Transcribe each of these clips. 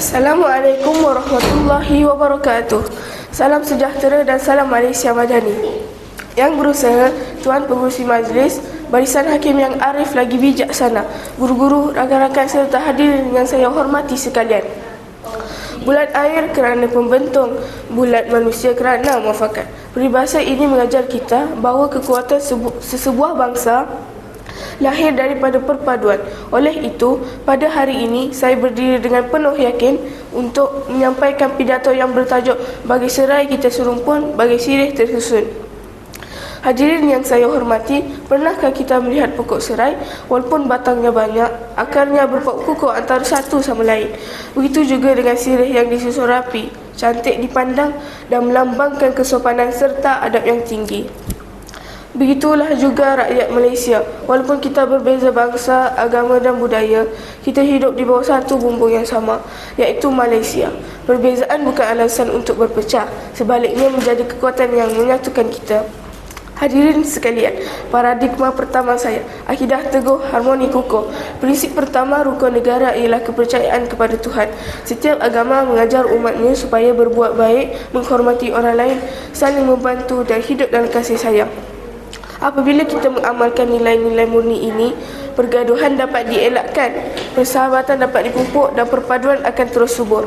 Assalamualaikum warahmatullahi wabarakatuh. Salam sejahtera dan salam Malaysia Madani. Yang berusaha, Tuan Pengerusi Majlis, barisan hakim yang arif lagi bijaksana, guru-guru, rakan-rakan serta hadirin yang saya hormati sekalian. Bulat air kerana pembentung, bulat manusia kerana muafakat. Peribahasa ini mengajar kita bahawa kekuatan sesebuah bangsa lahir daripada perpaduan. Oleh itu, pada hari ini saya berdiri dengan penuh yakin untuk menyampaikan pidato yang bertajuk Bagi Serai Kita Serumpun, Bagi Sirih Tersusun. Hadirin yang saya hormati, pernahkah kita melihat pokok serai? Walaupun batangnya banyak, akarnya berpokok-pokok antara satu sama lain. Begitu juga dengan sirih yang disusun rapi, cantik dipandang dan melambangkan kesopanan serta adab yang tinggi. Begitulah juga rakyat Malaysia. Walaupun kita berbeza bangsa, agama dan budaya, kita hidup di bawah satu bumbung yang sama, iaitu Malaysia. Perbezaan bukan alasan untuk berpecah, sebaliknya menjadi kekuatan yang menyatukan kita. Hadirin sekalian, paradigma pertama saya, akidah teguh, harmoni kukuh. Prinsip pertama rukun negara ialah kepercayaan kepada Tuhan. Setiap agama mengajar umatnya supaya berbuat baik, menghormati orang lain, saling membantu dan hidup dalam kasih sayang. Apabila kita mengamalkan nilai-nilai murni ini, pergaduhan dapat dielakkan, persahabatan dapat dipupuk dan perpaduan akan terus subur.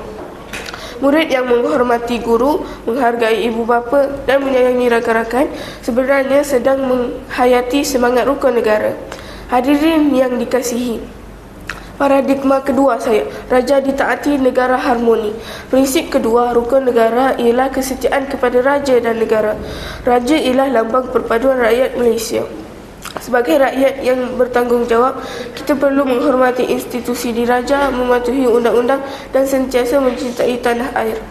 Murid yang menghormati guru, menghargai ibu bapa dan menyayangi rakan-rakan sebenarnya sedang menghayati semangat rukun negara. Hadirin yang dikasihi, paradigma kedua saya, raja ditaati, negara harmoni. Prinsip kedua rukun negara ialah kesetiaan kepada raja dan negara. Raja ialah lambang perpaduan rakyat Malaysia. Sebagai rakyat yang bertanggungjawab, kita perlu menghormati institusi diraja, mematuhi undang-undang dan sentiasa mencintai tanah air.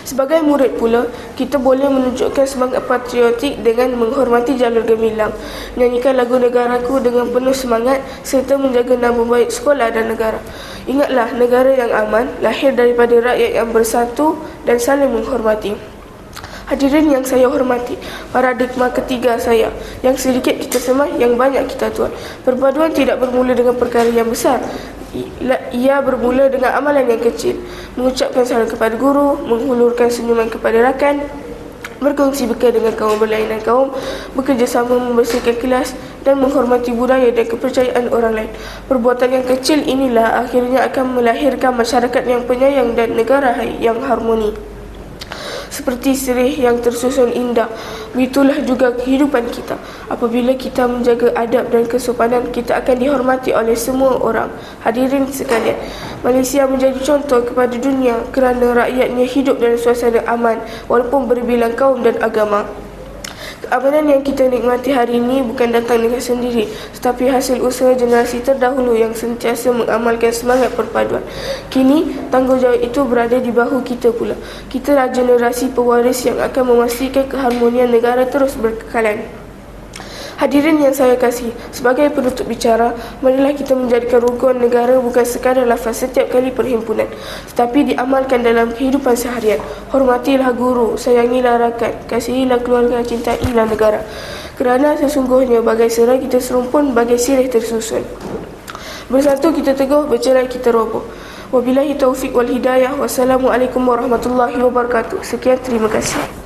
Sebagai murid pula, kita boleh menunjukkan semangat patriotik dengan menghormati jalur gemilang, menyanyikan lagu negaraku dengan penuh semangat serta menjaga nama baik sekolah dan negara. Ingatlah, negara yang aman lahir daripada rakyat yang bersatu dan saling menghormati. Hadirin yang saya hormati, paradigma ketiga saya, yang sedikit kita semah, yang banyak kita tuan. Perpaduan tidak bermula dengan perkara yang besar. Ia bermula dengan amalan yang kecil. Mengucapkan salam kepada guru, menghulurkan senyuman kepada rakan, berkongsi bekal dengan kaum berlainan kaum, bekerjasama membersihkan kelas dan menghormati budaya dan kepercayaan orang lain. Perbuatan yang kecil inilah akhirnya akan melahirkan masyarakat yang penyayang dan negara yang harmoni. Seperti sirih yang tersusun indah, begitulah juga kehidupan kita. Apabila kita menjaga adab dan kesopanan, kita akan dihormati oleh semua orang. Hadirin sekalian, Malaysia menjadi contoh kepada dunia kerana rakyatnya hidup dalam suasana aman walaupun berbilang kaum dan agama. Keamanan yang kita nikmati hari ini bukan datang dengan sendiri, tetapi hasil usaha generasi terdahulu yang sentiasa mengamalkan semangat perpaduan. Kini, tanggungjawab itu berada di bahu kita pula. Kitalah generasi pewaris yang akan memastikan keharmonian negara terus berkekalan. Hadirin yang saya kasihi, sebagai penutup bicara, marilah kita menjadikan rukun negara bukan sekadar lafaz setiap kali perhimpunan, tetapi diamalkan dalam kehidupan seharian. Hormatilah guru, sayangilah rakan, kasihilah keluarga, cintailah negara. Kerana sesungguhnya bagai serai kita serumpun, bagai sirih tersusun. Bersatu kita teguh, bercerai kita roboh. Wabillahi taufiq wal hidayah. Wassalamualaikum warahmatullahi wabarakatuh. Sekian, terima kasih.